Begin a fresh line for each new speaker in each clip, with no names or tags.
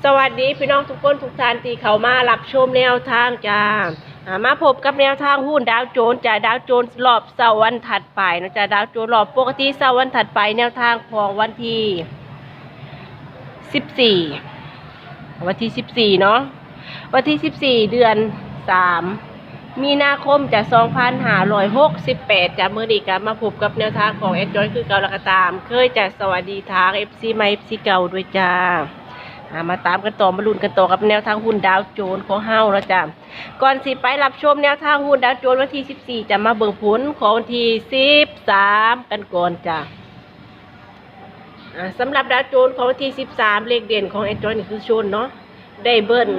สวัสดีพี่น้องทุกคนทุกท่านที่เข้ามารับชมแนวทางจ้ามาพบกับแนวทางหุ้นดาวโจนส์จ้าดาวโจนส์รอบเสาร์วันถัดไปนะจ้าดาวโจนส์รอบปกติเสาร์วันถัดไปแนวทางของวันที่14เนาะวันที่14เดือน3มีนาคมจะ2568จะมื้อนี้ก็มาพบกับแนวทางของแอดจอยคือเก่าแล้วก็ตามเคยจะสวัสดีทาง FC ใหม่ FC เก่าด้วยจ้ามาตามกันต่อมาลุ้นกันต่อกับแนวทางหุ้นดาวโจนส์ของเฮาแล้วจ้ะก่อนสิไปรับชมแนวทางหุ้นดาวโจนส์วันที่14จะมาเบิ่งผลของวันที่13กันก่อนจ้ะสำหรับดาวโจนส์ของวันที่13เลขเด่นของแอดจอยนี่คือชนเนาะได้เบิ้ล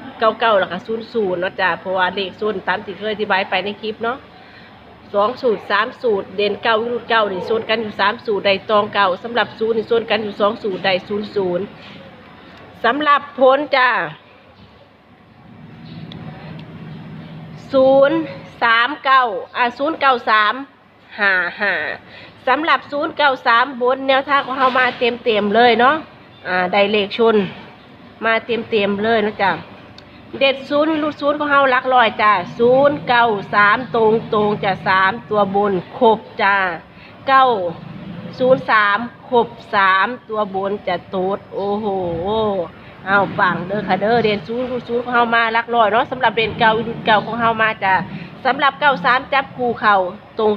99แล้วก็00เนาะจ้ะเพราะว่าเลขชนตามที่เคยอธิบายไปในคลิปเนาะ2สูตร3สูตรเด่น9วิรุธ9นี่ชนกันอยู่3สูตรได้ตอง9สำหรับ0นี่ชนกันอยู่2สูตรได้00สำหรับผลจ้า093สำหรับ093บนแนวทางของเรามาเต็มเลยเนาะได้เลขชนมาเต็มเลยนะจ้ะเด็ด0รูด0ของเราหลักร้อยจ้า093ตรงจะ3ตัวบนครบจ้า903ครบ3ตัวบนจะโต๊ดโอ้โหเอาฟังเด้อค่ะเด้อเด่น0รูด0ของเรามาหลักร้อยเนาะสำหรับเด่น9วิรุธ9ของเรามาจ้าสำหรับ93จับคู่เข่าตรง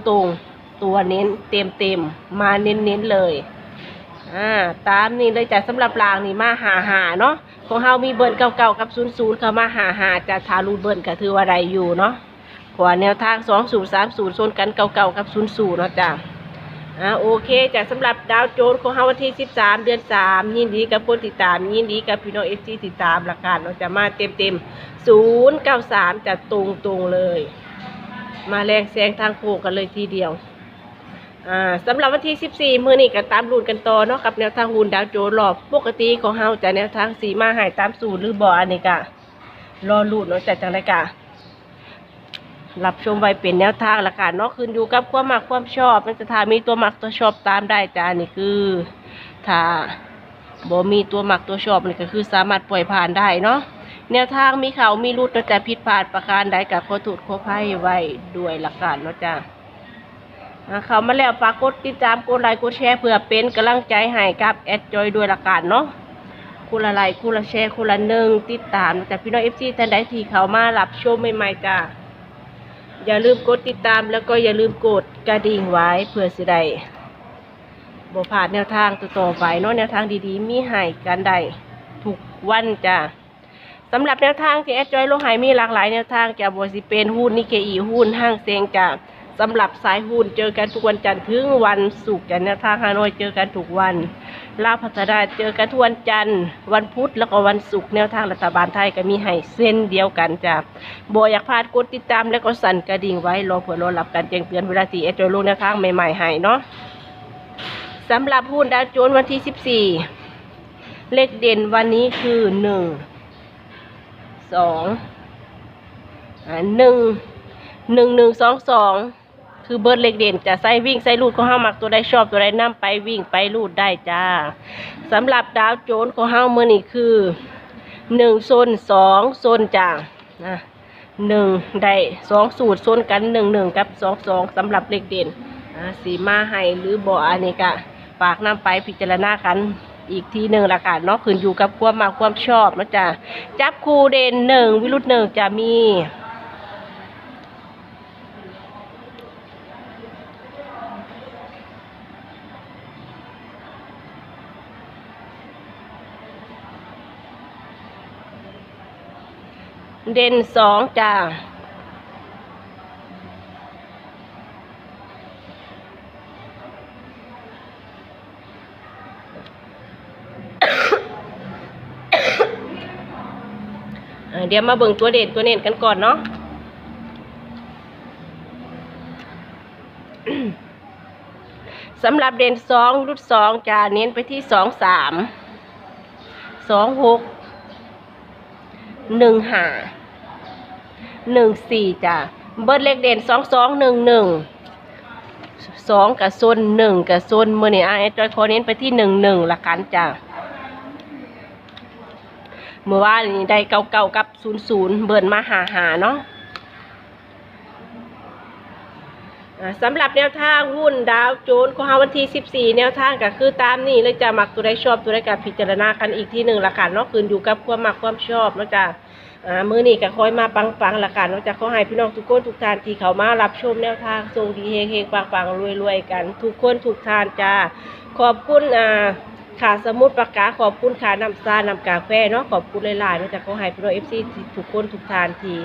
ตัวเน้นเต็มมาเน้นเลยตามนี้เลยจ้ะสำหรับรางนี่มาหาเนาะของเฮามีเบิร์น99กับ00เข้ามาหาจะทารูเบิร์นก็ถือว่าได้อยู่เนาะขวาแนวทาง2สูตร3สูตรโซนกัน99กับ00เนาะจ้ะโอเคจ้ะสำหรับดาวโจนส์ของเฮาวันที่13เดือน3ยินดีกับคนติดตามยินดีกับพี่น้อง FC ติดตามละกันเนาะจะมาเต็ม093จะตรงเลยมาแรงแซงทางโค้งกันเลยทีเดียวสำหรับวันที่14มื้อนี้ก็ตามลุ้นกันต่อเนาะกับแนวทางหุ้นดาวโจนส์รอบปกติของเฮาจะแนวทางสีมาให้ตามสูตรหรือบ่อันนี้ก็รอลุ้นเนาะจังได๋ก็รับชมไว้เป็นแนวทางละกันเนาะขึ้นอยู่กับความมักความชอบมันจะถ้ามีตัวมักตัวชอบตามได้จ้านี่คือถ้าบ่มีตัวมักตัวชอบนี่ก็คือสามารถปล่อยผ่านได้เนาะแนวทางมีเขามีรุดแต่ผิดพลาดประการใดก็ขอโทษขออภัยไว้ด้วยละกันเนาะจ้าเขามาแล้วฝากกดติดตามกดไลค์กดแชร์เพื่อเป็นกำลังใจให้กับแอดจอยด้วยละกันเนาะคุณละไลค์คุณละแชร์คุณละ1ติดตามแต่พี่น้อง FC ท่านใดที่เขามารับชมใหม่ๆจ้าอย่าลืมกดติดตามแล้วก็อย่าลืมกดกระดิ่งไว้เพื่อสิได้บ่พลาดแนวทางต่อไปเนาะแนวทางดีๆมีให้กันได้ทุกวันจ้าสำหรับแนวทางที่แอดจอยลงให้มีหลากหลายแนวทางจะบ่สิเป็นหุ้นนิเคอีหุ้นห้างเซ็งจ้าสำหรับสายหุ้นเจอกันทุกวันจันทร์ถึงวันศุกร์แนวทางฮานอยเจอกันทุกวันลาวพัฒนาเจอกันทุกวันจันทร์วันพุธแล้วก็วันศุกร์แนวทางรัฐบาลไทยก็มีให้เส้นเดียวกันจ้ะบ่อยากพลาดกดติดตามแล้วก็สั่นกระดิ่งไว้รอเพื่อรอรับการแจ้งเตือนเวลาที่แอดจอยลงแนวทางใหม่ๆให้เนาะสำหรับหุ้นดาวโจนส์วันที่14เลขเด่นวันนี้คือ1 2 1 คือเบิร์ดเล็กเด่นจะใส่วิ่งใส่ลูดของเฮามักตัวใดชอบตัวใดนำไปวิ่งไปลูดได้จ้าสำหรับดาวโจนส์ของเฮามื้อนี้คือ1โซน2โซนจ้า1ได้2สูตรโซนกัน11กับ22สำหรับเล็กเด่นสีมาให้หรือบ่อันนี้ก็ฝากนำไปพิจารณากันอีกทีหนึ่งละกันเนาะขึ้นอยู่กับความมักความชอบนะจ้าจับคู่เด่น1วิรุธ1จะมีเด่น2จ้าเดี๋ยวมาเบิ่งตัวเด่นตัวเน้นกันก่อนเนาะสำหรับเด่น2รุ่น2จะเน้นไปที่23 26 15 14จ้ะเบิร์ดเลขเด่น2211 2กับโซน1กับโซนมื้อนี้แอดจอยขอเน้นไปที่11ละกันจ้ะ เมื่อวานนี้ได้เก่ากับ00เบิ่นมาหาเนาะสำหรับแนวทางหุ้นดาวโจนส์ของเฮาวันที่14แนวทางก็คือตามนี้เลยจะมักตัวใดชอบตัวใดก็พิจารณากันอีกทีหนึ่งละกันเนาะขึ้นอยู่กับความมักความชอบเนาะจ้ะมื้อนี้ก็คอยมาปังๆละกันเนาะจ้ะขอให้พี่น้องทุกคนทุกท่านที่เข้ามารับชมแนวทางทรงดีเฮงๆปังๆรวยๆกันทุกคนทุกท่านจ้าขอบคุณขาสมุดปากกาขอบคุณขาน้ำซ่าน้ำกาแฟเนาะขอบคุณหลายๆเนาะจ้ะขอให้พี่น้อง FC ทุกคนทุกท่านที่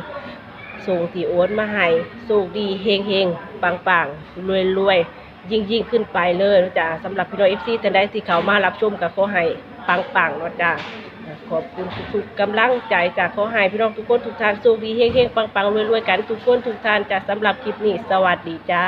ส่งที่โอนมาให้โชคดีเฮงๆปังๆรวยๆยิ่งขึ้นไปเลยเนาะจ้ะสำหรับพี่น้อง FC ท่านใดที่เข้ามารับชมก็ขอให้ปังๆเนาะจ้ะขอบคุณทุกๆกำลังใจจากขอให้พี่น้องทุกคนทุกท่านโชคดีเฮงๆปังๆรวยๆกันทุกคนทุกท่านจ้ะสำหรับคลิปนี้สวัสดีจ้า